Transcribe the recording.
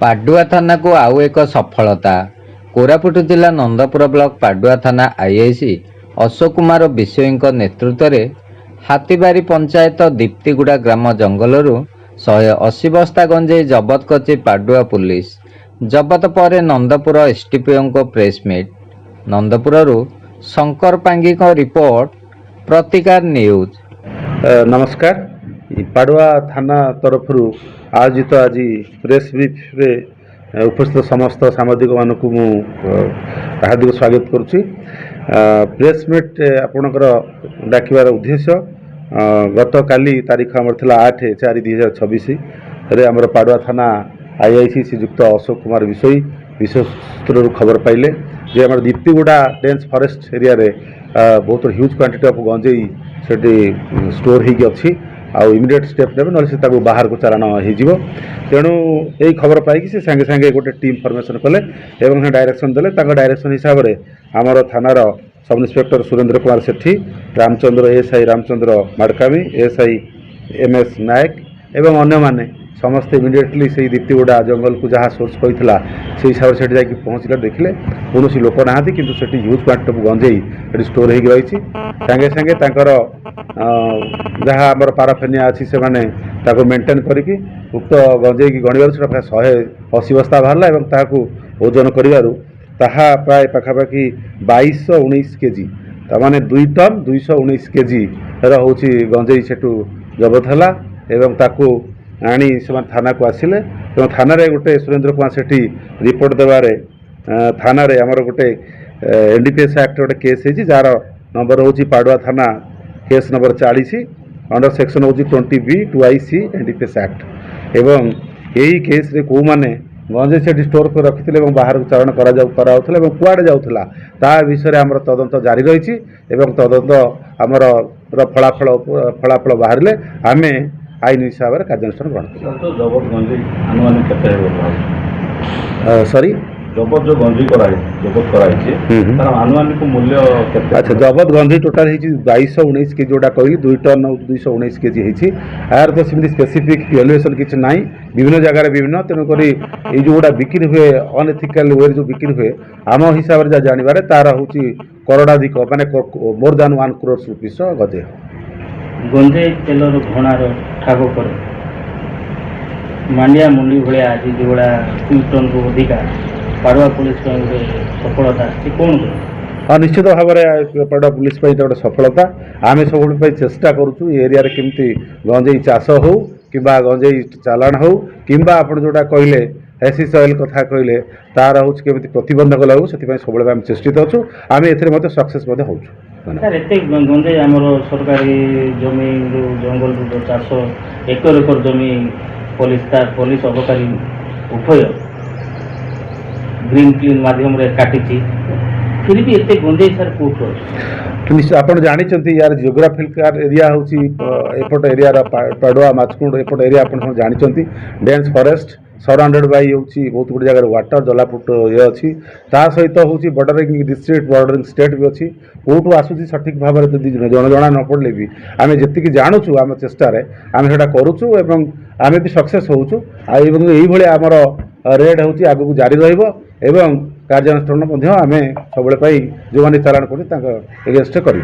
पाडुआ थाना को आउ एक सफलता। कोरापुट जिला नंदपुर ब्लॉक पाडुआ थाना आईआईसी अशोक कुमार विषयी नेतृत्व में हाथीबारी पंचायत दीप्तिगुड़ा ग्राम जंगल 180 बस्ता गंजेई जबत करछि पाडुआ पुलिस। जबत पर Nandpur SDPO press meet. Nandpur Shankar Pangi report प्रतिकार न्यूज। नमस्कार। पाडुआ थाना तरफ आयोजित आज प्रेस ब्रीफ रे उपस्थित समस्त सामाजिक मानक हार्दिक स्वागत करुच्ची। प्रेस मीट आपणकर डाकिबार उद्देश्य गत काली तारीख आमर थिला 8/4/2026 रे आमर पाडुआ थाना आईआईसी श्रीयुक्त अशोक कुमार विषयी विशेष सूत्र खबर पाइले जे आमर दीप्तिगुड़ा डेन्स फॉरेस्ट एरिया रे बहुत ह्यूज क्वांटिटी ऑफ गंजेई सेठी स्टोर होगी अच्छी आउ इमिडिएट स्टेप ने ना बाहर को चालाण हो। तेणु यही खबर पाई से सांगे सांगे गोटे टीम फॉर्मेशन कले एवं डायरेक्शन देले। डायरेक्शन हिसाब से आमर थानार sub inspector Surendra Kumar Sethi, Ramchandra ASI Ramchandra Madkami, ASI MS Nayak एवं अन्य माने समस्ते इमिडिएटली से दीप्तिगुड़ा जंगल को जहाँ सोर्स करता से हिसाब से जाकि पहुँचले देखले कौन लोक ना कि ह्यूज क्वांटिटी ऑफ गंजेई स्टोर हो रही। सांगे सांगे जहाँ आमर पाराफेनिया अच्छी से मैंने मेंटेन करके उक्त गंजेई की गणिबार 180 बस्ता बाहरला और ताकू ओजन कर प्राय पखापाखि 2219 केजी ताने 2 टन 219 केजी हूँ गंजेई सेठू जबत है एवं ताकू आनी से थाना को आसिले थाना रे गोटे सुरेंद्र कुमार सेठी रिपोर्ट देवारे थाना रे आमर गोटे एनडीपीएस एक्ट गोटे केस है जार नंबर हूँ पाडुआ थाना केस नंबर 40 अंडर सेक्शन हूँ 20B/2IC एनडीपीएस एक्ट एवं यही केस रे को माने गंजे से स्टोर कर रखिते बाहर को चालाण कराउथले कुआडे जाउथला ता विषय आमर तदंत जारी रही। तदंत आमर फलाफल बाहर आमे आईन हिसाब से कार्यानुष्ठान ग्रहण सॉरी जबत जो गंजी आनुमानिक मूल्य अच्छा जबत गंजी टोटाल 2219 केजी जोटा कहली 2 टन 219 केजी होती यार तो सेमती स्पेसिफिक वैल्यूएसन किसी ना विभिन्न जगार विभिन्न तेणुक ये जोड़ा बिक्री हुए अनएथिकल वे जो बिक्री हुए आम हिसाब से जानवर तार हूँ करोड़ाधिक माने मोर देन 1 crore रुपीस गजे गंजेई तेलर घणार ठाक कर मांडिया मुंडी भाया आज जो 2 टन को अधिका पाडुआ पुलिस सफलता कौन निश्चित भाव में पाडुआ पुलिस गोटे सफलता आम सब चेष्टा करुँ एरिया केमती गंजेई चाष हो कि गंजेई चालाण हो कि आप जोटा कहले एसिस ऑयल कथा कहले तार हूँ केमी प्रतिबंधक लगू से सब आम चेष्टित अच्छु आम ए सक्सेस हो गंजेई आमर सरकारी जमी जंगल चाष एकर एकर जमी पुलिस अधिकारी उभय ग्रीन क्लीन माध्यम रे काटी फिर भी एते गंजेई सर कोठ आप जानते यार जियोग्राफिकल एरिया हूँ एपट एरिया पाडुआ माचकुंड एपट एरिया आप जानते डेन्स फॉरेस्ट सराउंडेड बाय हूँ बहुत गुड जगह वाटर जलापुट ये अच्छी सहित हूँ बॉर्डरिंग डिस्ट्रिक्ट बॉर्डरिंग स्टेट भी अच्छी कौटू आसूँ सठिक भाव में जना न पड़े भी आम जी जानूँ आम चेष्टार आम से करुचु एवं आम भी सक्सेस होचु ये आमर रेड हूँ आगू जारी रही कार्यानुष्ठान आम सब जो मैंने चालाण कर एगेन्स्ट कर।